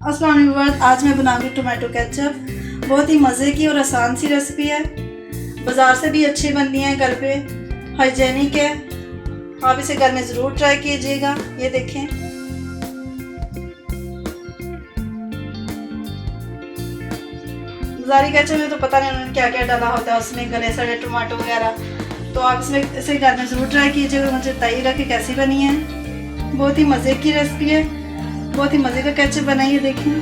अस्सलाम वालेकुम। आज मैं बनाऊंगी टोमेटो केचप। बहुत ही मज़े की और आसान सी रेसिपी है। बाज़ार से भी अच्छी बनती है, घर पे हाइजेनिक है। आप इसे घर में ज़रूर ट्राई कीजिएगा। ये देखें, बाज़ारी केचप में तो पता नहीं उन्होंने क्या क्या डाला होता है उसमें, गले सड़े टमाटो वगैरह। तो आप इसमें इसे घर में ज़रूर ट्राई कीजिएगा। मुझे बताइएगा कि कैसी बनी है। बहुत ही मज़े की रेसिपी है, बहुत ही मज़े का केचप बनाइए। देखें,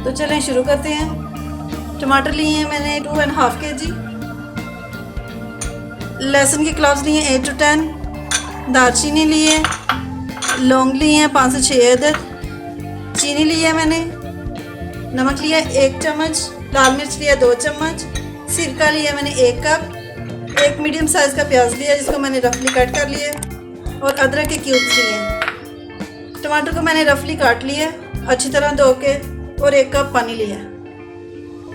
तो चलें शुरू करते हैं। टमाटर लिए हैं मैंने 2.5 kg। लहसुन के क्लॉव्स लिए 8 to 10। दालचीनी लिए, लौंग लिए हैं 5 से 6 अदद। चीनी लिया मैंने, नमक लिया 1 चम्मच, लाल मिर्च लिया 2 चम्मच, सिरका लिया मैंने 1 कप, एक मीडियम साइज़ का प्याज लिया जिसको मैंने रफली कट कर लिया, और अदरक के क्यूब्स लिए। टमाटर को मैंने रफली काट लिया अच्छी तरह धो के, और 1 कप पानी लिया।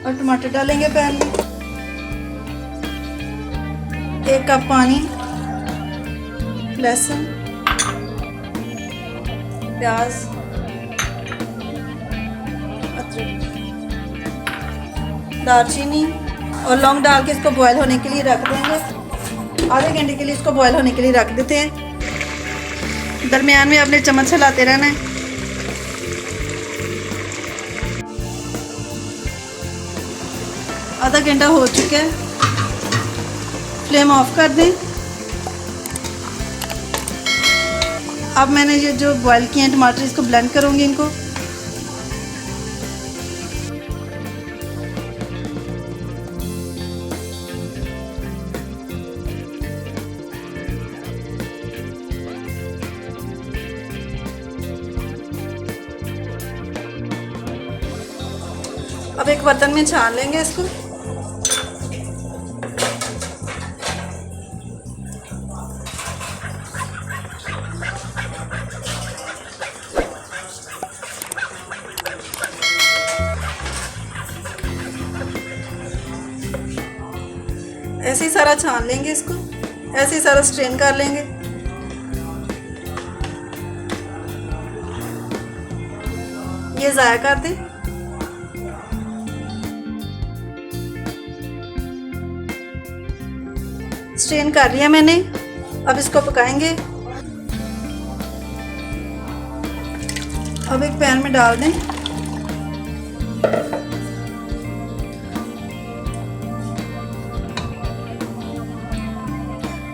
और टमाटर डालेंगे पैन में, 1 कप पानी, लहसुन, प्याज, अदरक, दालचीनी और लौंग डाल के इसको बॉयल होने के लिए रख देंगे। आधे घंटे के लिए इसको बॉयल होने के लिए रख देते हैं। दरमियान में अपने चम्मच से हिलाते रहना है। आधा घंटा हो चुका है, फ्लेम ऑफ कर दें। अब मैंने ये जो बॉयल किए हैं टमाटर, इसको ब्लेंड करूँगी इनको। अब एक बर्तन में छान लेंगे इसको। ऐसे ही सारा छान लेंगे इसको, ऐसे ही सारा स्ट्रेन कर लेंगे। ये ज़ाया कर दें। स्ट्रेन कर लिया मैंने। अब इसको पकाएंगे। अब एक पैन में डाल दें।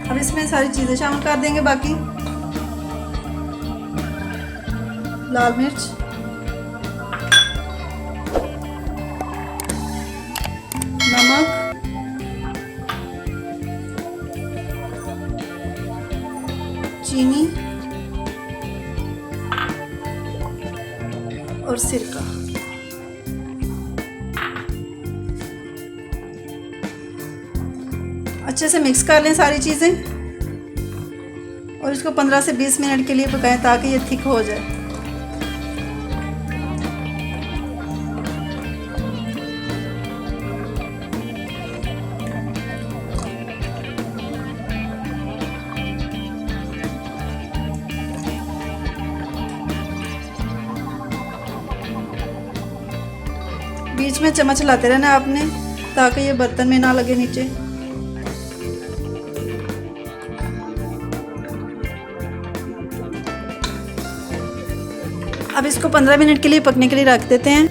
अब इसमें सारी चीज़ें शामिल कर देंगे। बाकी लाल मिर्च, नमक, चीनी और सिरका। अच्छे से मिक्स कर लें सारी चीज़ें, और इसको 15 से 20 मिनट के लिए पकाएं ताकि ये थिक हो जाए। बीच में चम्मच हिलाते रहना आपने ताकि ये बर्तन में ना लगे नीचे। अब इसको 15 मिनट के लिए पकने के लिए रख देते हैं।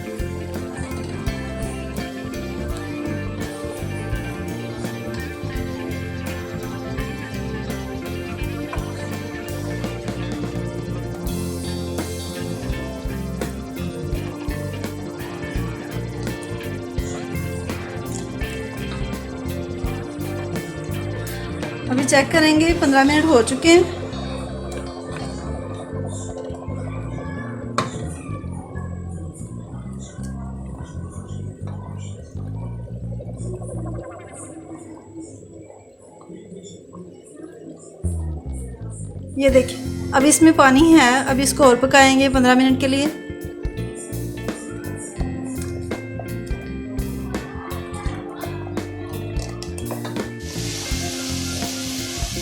अभी चेक करेंगे, 15 मिनट हो चुके हैं। ये देखिए, अब इसमें पानी है। अब इसको और पकाएंगे 15 मिनट के लिए।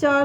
4